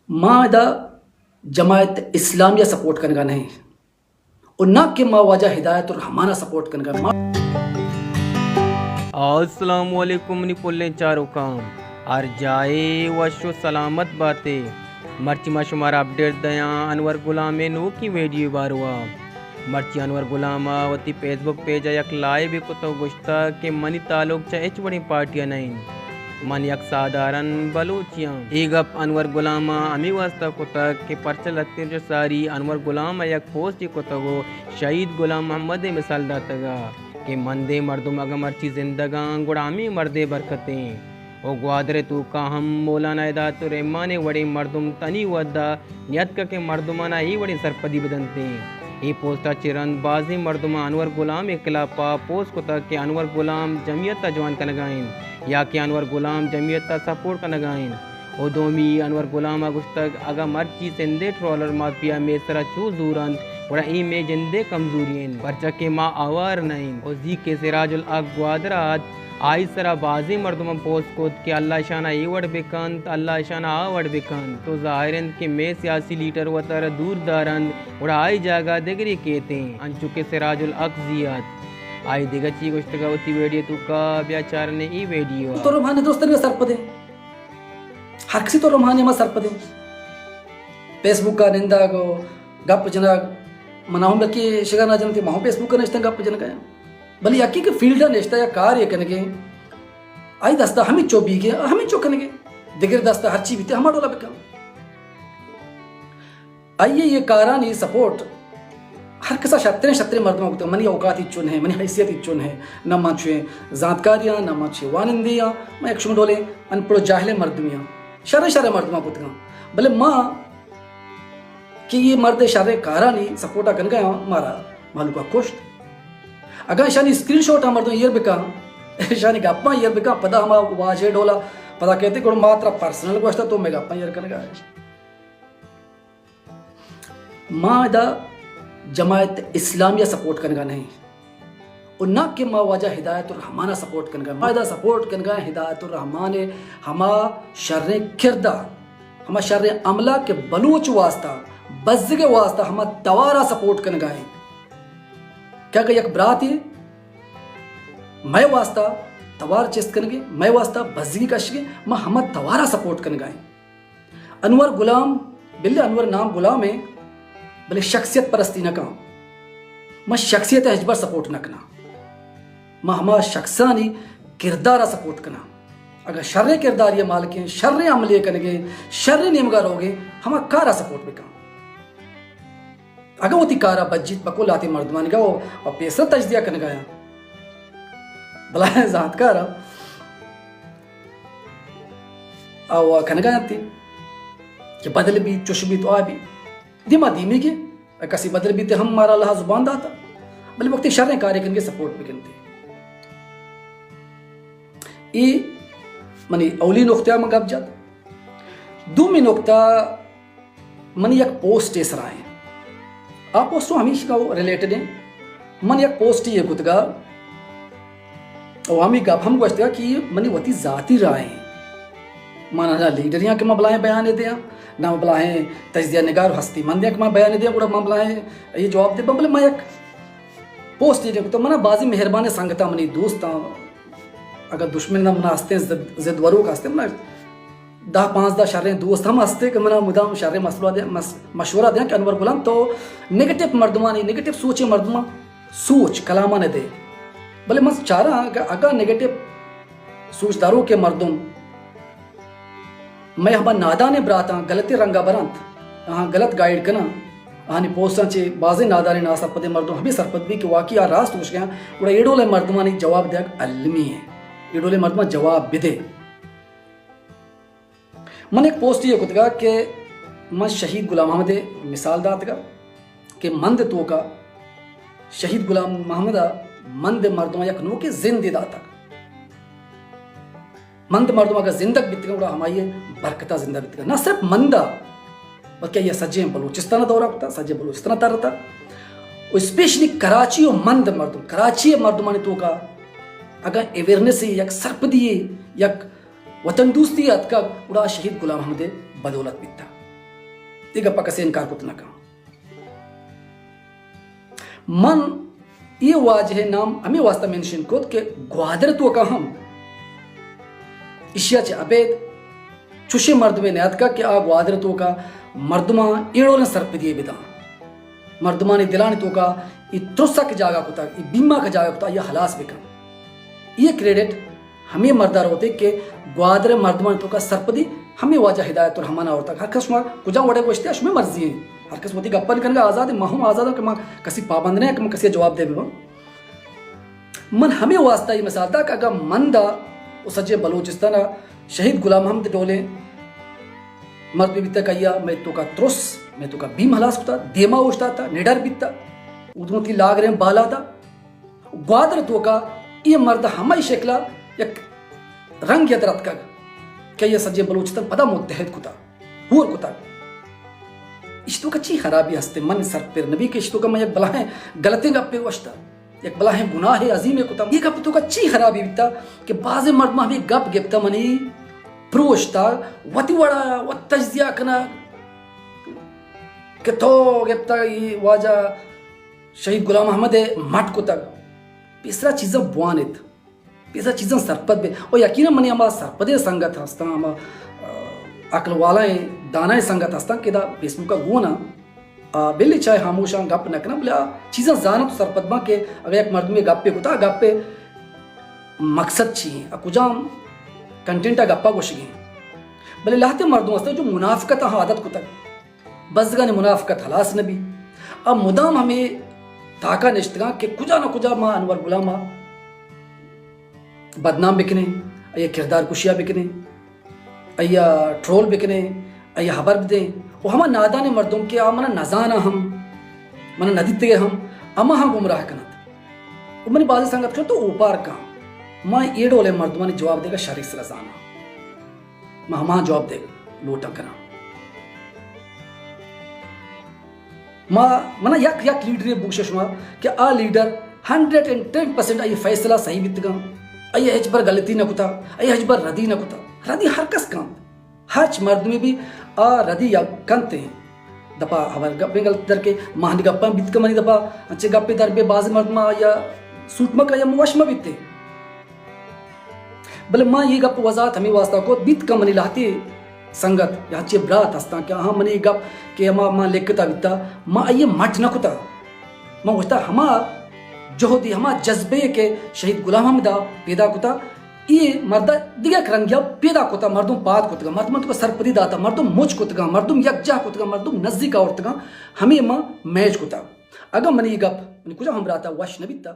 माँ दा जमायत इस्लामिया सपोर्ट करने नहीं और ना कि माँ वाजा हिदायत और हमारा सपोर्ट करने माँ अस्सलामुअलैकुम नि पोल्ले चारों काम आर जाए वशो सलामत बातें मर्ची माशुमार अपडेट दया अनवर गुलामे नो की वीडियो बारवा मर्ची अनवर गुलामा वती फेसबुक पेज यक लाइव कुतो गुश्ता के मनी तालुक चा एच बड़ी पार्टियां नहीं मन यक साधारण बलूचियां एगप अनवर गुलामा अमी वास्ता कुता के परचल लत्तिर जो सारी अनवर गुलामा यक पोस्ट कुतगो शहीद गुलाम मोहम्मद मिसाल दातगा के मंदे मर्दुम अगर मर्ची जिंदगां गुड़ामी मर्दे बरकतें ओ ग्वादरे तू का हम मौलाना इदात रहमाने वड़े मर्दुम तनी वद्दा नियत का के मर्दुमाना ही वड़े सरपदी बदनते ये पोस्टा चिरन बाजी मर्दुमा अनवर गुलाम इखलापा पोस्ट को तक के अनवर गुलाम जमीयत जवान का लगाइन या कि अनवर गुलाम जमीयत सपोर्ट का लगाइन ओ दोमी अनवर गुलाम अगुस्तक अगर मर्ची सिंधे ट्रोलर माफिया में सरा चू जूरन और ई में जिंदे कमजोरियन परचा के माँ आवार नहीं ओ जी के सिराजुल अग ग्वादरात आई सरा बाजी मर्दुम पोस्ट को कि अल्लाह शाना ये वड़ बेकंत अल्लाह शाना आ वड़ बेकंत तो ज़ाहिरन के मैं सियासी लीडर वतर दूर दारन और आई जागा देगरी कहते हैं अनचुके सिराजुल अक्जियात आई दिगची गुश्तगा होती वीडियो तू का ब्याचार ने ई वीडियो तो रोमाने दोस्तन में सरपदे हक्सी तो रोमाने में सरपदे फेसबुक का निंदा को गप जना मनाऊं लकी शिगाना जनती माहू फेसबुक का निश्चित गप जन का भले याकी के फील्ड निश्चित या कार्य करने के आई दस्ता हमें चोबी के हमें चौकने के दिगर दस्ता हर चीज बीते हमारा डोला बेका आइए ये कारानी सपोर्ट हर किसा शत्रे मर्दों को मनी औकात इच्छुन है मनी हैसियत इच्छुन है न माछुए जातकारियां न माछुए वानिंदियां मैं एक शुम डोले अनपड़ो जाहिले मर्दमियां शरे मर्दमा पुतगा भले माँ कि ये मर्द शरे कारानी सपोर्टा कन गया मारा मालू का कुश्त अगर शानी स्क्रीनशॉट मर्दों ये बिका शानी गप्पा ये बिका पदा हम वाजे डोला पदा कहते को मात्र पर्सनल गोष्ट तो मैं गप्पा ये कन गया माँ दा जमायत इस्लामिया सपोर्ट करने नहीं और ना कि माँ वाजा हिदायत और हमारा सपोर्ट करने मादा सपोर्ट करने हिदायत और हमारे हमा शर्रे किरदार हमा शर्रे अमला के बलूच वास्ता बज़ के वास्ता हम तवारा सपोर्ट करने गए क्या कही एक बरात है मैं वास्ता तवार चेस्ट करने मैं वास्ता बज़गी कशगे मैं हम तवारा सपोर्ट करने गए अनवर गुलाम बिल्ले अनवर नाम गुलाम है भले शख्सियत परस्ती न का मैं शख्सियत हजबर सपोर्ट न करना मैं हमारा शख्सानी किरदारा सपोर्ट करना अगर शर्रे किरदार ये माल के शर्रे अमले करेंगे शर्रे नियमगार होगे हम कारा सपोर्ट भी काम अगर वो तिकारा बज्जित बको लाते मर्दमान का वो और पेशर तजदिया करने गया भला जातकार वो करने गया थी कि बदल भी चुश भी तो आ भी धीमा धीमी के कसी बदल भी थे हम मारा अल्लाह जुबान दाता भले वक्त शर्रे कार्य करके सपोर्ट भी करते ये मनी अवली नुक्ता में गप जात दूमी नुक्ता मनी एक पोस्ट इस रहा है आप पोस्ट हमीश का रिलेटेड है मन एक पोस्ट ये गुतगा और हमी गप हम गोश्त कि मनी वती जाती राय माना ना लीडर यहाँ के मबलाएं बयान दे ना मबलाएं तजदिया निगार हस्ती मंदिया के मैं बयान दे मबलाएं ये जवाब दे बबले मैं एक पोस्ट ये तो मना बाजी मेहरबान संगता मनी दोस्त अगर दुश्मन ना मना हंसते जिद वरूक हंसते मना 10-15 शर्रे दोस्त हम हंसते कि मना मुदाम शर्रे मशवरा दें कि अनवर गुलाम तो नेगेटिव मर्दमा नहीं नेगेटिव सोचे मर्दमा सोच कलामा ने दे भले मस चारा अगर नेगेटिव सोचदारों के मर्दुम मैं हम नादाने बराता गलती रंगा बरंत हाँ गलत गाइड करना हाँ पोस्टा चे बाजे नादाने ना सरपदे मर्दुम हमें सरपद भी कि वाकई आ रास्त पूछ गया उड़ा एडोले मर्दमा ने जवाब दिया अलमी है एडोले मर्दमा जवाब भी दे मन एक पोस्ट ये कुतगा कि मैं शहीद गुलाम मोहम्मद मिसाल दातगा कि मंद तो का शहीद गुलाम मोहम्मद मंद मर्दमा यकनो के जिंदे दाता मंद मर्दमा का जिंदग बितगा उड़ा हमारी बरकता जिंदा बितगा ना सिर्फ मंदा और क्या ये सज्जे बलूचिस्तान दौरा होता सज्जे बलूचिस्तान तरता स्पेशली कराची और मंद मर्दम कराची मर्दमा ने तो का अगर अवेयरनेस यक सरपदी यक वतन दोस्ती का उड़ा शहीद गुलाम मोहम्मद बदौलत बिता ये गप्पा कसे इनकार कुत नका मन ये वाजह नाम हमें वास्ता मेंशन कोत के ग्वादर तो का हम इशिया चे अबेद चुशे मर्द में नयात का कि आ ग्वादर तो का मर्दमा एड़ो ने सर पे दिए बिदा मर्दमा ने दिलाने तो का ये त्रुसा के जागा कुता ये बीमा का जागा कुता ये हलास बिका ये क्रेडिट हमें मर्दार होते कि ग्वादर मर्दमा तो का सरपदी हमें वाजा हिदायत और हमाना और तक हर कस कुजा वड़े गोश्ते अशमे मर्जी है हर कस मोती गप्पन करने आज़ाद है माहूम आज़ाद है कि माँ कसी पाबंद नहीं है कि मैं कसी जवाब दे भी मन हमें वास्ता ये मिसाल था कि अगर मंदा उस सज्जे बलूचिस्तान शहीद गुलाम अहमद डोले मर्द भी तक आया मैं तो का त्रुस मैं तो का बीम हलास होता देमा उठता था निडर बीतता उदमों की लाग रहे बाला था ग्वादर तो का ये मर्द हमारी शक्ला एक रंग यदरत का क्या ये सज्जे बलूचिस्तान पता मुत्तहद कुता हुआ कुता इश्तों का ची खराबी हंसते मन सर पर नबी के इश्तों का मैं एक बला है गलती गप्पे वश्ता एक बला है गुनाह है अजीम है कुता ये गप तो का ची खराबी बीता कि बाज़ मर्द में हमें गप गिफ्ता मनी प्रोश्ता वती वड़ा वत तज्जिया कना कि तो गिफ्ता ये वाजा शहीद गुलाम अहमद मट कुता पिसरा चीज़ें बुआनित पिसरा चीज़ें सरपद बे और यकीनन मनी हमारा सरपदे संगत हस्ता हम अकल वाला दाना संगत हस्ता कि दा फेसबुक का गुना बिल्ली चाहे खामोश गप नकना बोले चीज़ें जाना तो सरपदमा के अगर एक मर्द में गप्पे कुता गप्पे मकसद चाहिए कुजाम कंटेंट गप्पा गोशगी भले लाते मर्दों वास्ते जो मुनाफकत आदत कुता बसगा ने मुनाफकत हलास नबी अब मुदाम हमें ताका निश्तगा कि कुजा न कुजा माँ अनवर गुलामा बदनाम बिकने अया किरदार कुशिया बिकने अया ट्रोल बिकने अया हबर दे वो हम नादान मर्दों के मना नजाना हम मना नदित्य हम अमा हम गुमराह कनत मैंने बाजी संगत कर तो ऊपर का माँ ये डोले मर्दों ने जवाब देगा शरीक से रजाना माँ हम जवाब देगा लोटा करा माँ मना यक यक लीडर बुशे शुमा कि आ लीडर 110% आई फैसला सही बितगा आई हज पर गलती न कुता आई हज पर रदी न कुता रदी हर कस काम हर मर्द में भी आ रदी या कंते हैं दपा हवर गप्पे गलत दर के महान गप्पा बित मनी दपा अच्छे गप्पे दर पे बाज मर्द मा या सूट मका या मुवाश में बितते भले माँ ये गप वजात हमें वास्ता को बित का मनी लाती संगत या अच्छे ब्रात हस्ता क्या हाँ मनी गप के माँ लेकता बिता माँ ये मट न कुता माँ उठता हमा जोहदी हमा जज्बे के शहीद गुलाम अहमद पैदा कुता ये मर्दा दिगा करंगिया पैदा कुता मर्दुम पाद कुतगा मर्दुम तो सरपदी दाता मर्दुम मुझ कुतगा मर्दुम यकजा कुतगा मर्दुम नजदीक औरतगा हमें माँ मैच कुता अगर मनी गप कुछ हम राता वश न बिता